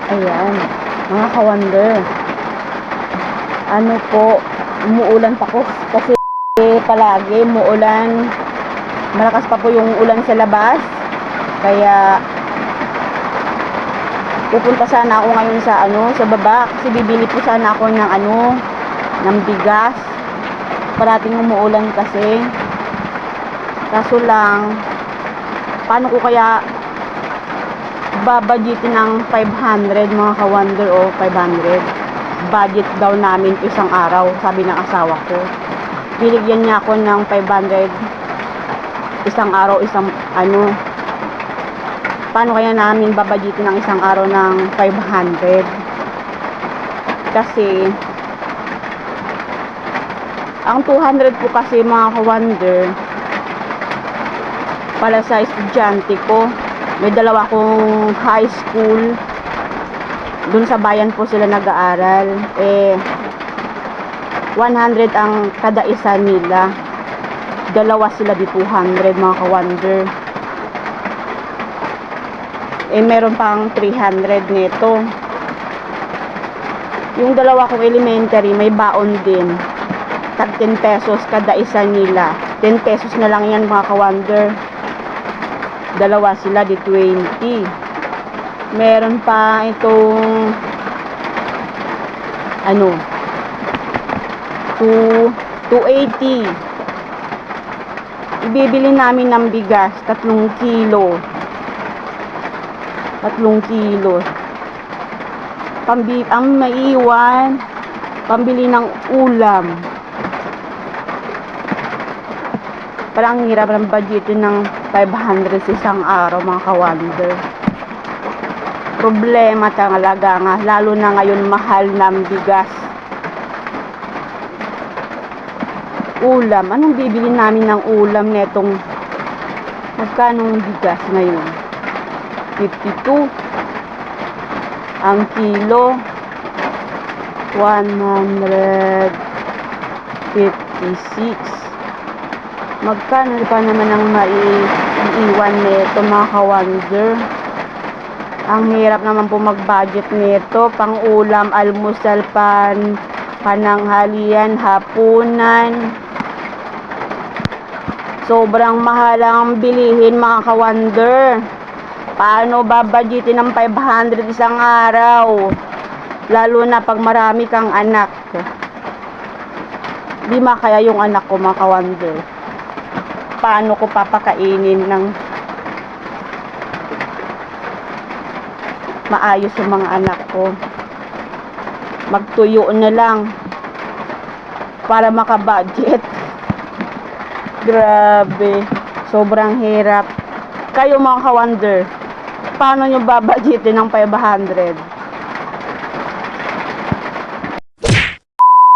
Ayan, mga ka-wonder. Ano po, umuulan pa po kasi palagi umuulan. Malakas pa po yung ulan sa labas. Kaya pupunta sana ako ngayon sa baba kasi bibili po sana ako ng bigas. Parating umuulan kasi. Kaso lang, paano ko kaya babudgetin ng 500 mga ka-wonder o 500? Budget daw namin isang araw, sabi ng asawa ko. Binigyan niya ako ng 500 isang araw, paano kaya namin babudgetin ng isang araw ng 500? Kasi ang 200 po kasi mga ka-wonder para sa estudyante ko. May dalawa kong high school. Dun sa bayan po sila nag-aaral. 100 ang kada isa nila. Dalawa sila di 200 mga ka-wonder. Meron pang 300 nito. Yung dalawa kong elementary, may baon din. Tag 10 pesos kada isa nila. 10 pesos na lang yan mga ka-wonder. Dalawa sila di 20. Meron pa itong 280. Ibibili namin ng bigas 3 kilo. 3 kilo. Ang maiwan pambili ng ulam. Parang hirap ng budgetin ng 500 sa isang araw mga ka-wonder. Problema talaga nga, lalo na ngayon mahal ng bigas. Ulam, anong bibili namin ng ulam netong magkano ng bigas ngayon? 52 ang kilo, 156. Magkano pa naman ang maiiwan nito mga ka-wonder? Ang hirap naman po mag-budget nito. Pang ulam, almusal, pananghalian, hapunan. Sobrang mahal ang bilihin mga ka-wonder. Paano babudgetin ng 500 isang araw? Lalo na pag marami kang anak. Di makaya yung anak ko mga ka-wonder. Paano ko papakainin ng maayos yung mga anak ko? Magtuyo na lang para makabudget. Grabe, sobrang hirap. Kayo mga ka-wonder, paano nyo babudgetin ng 500?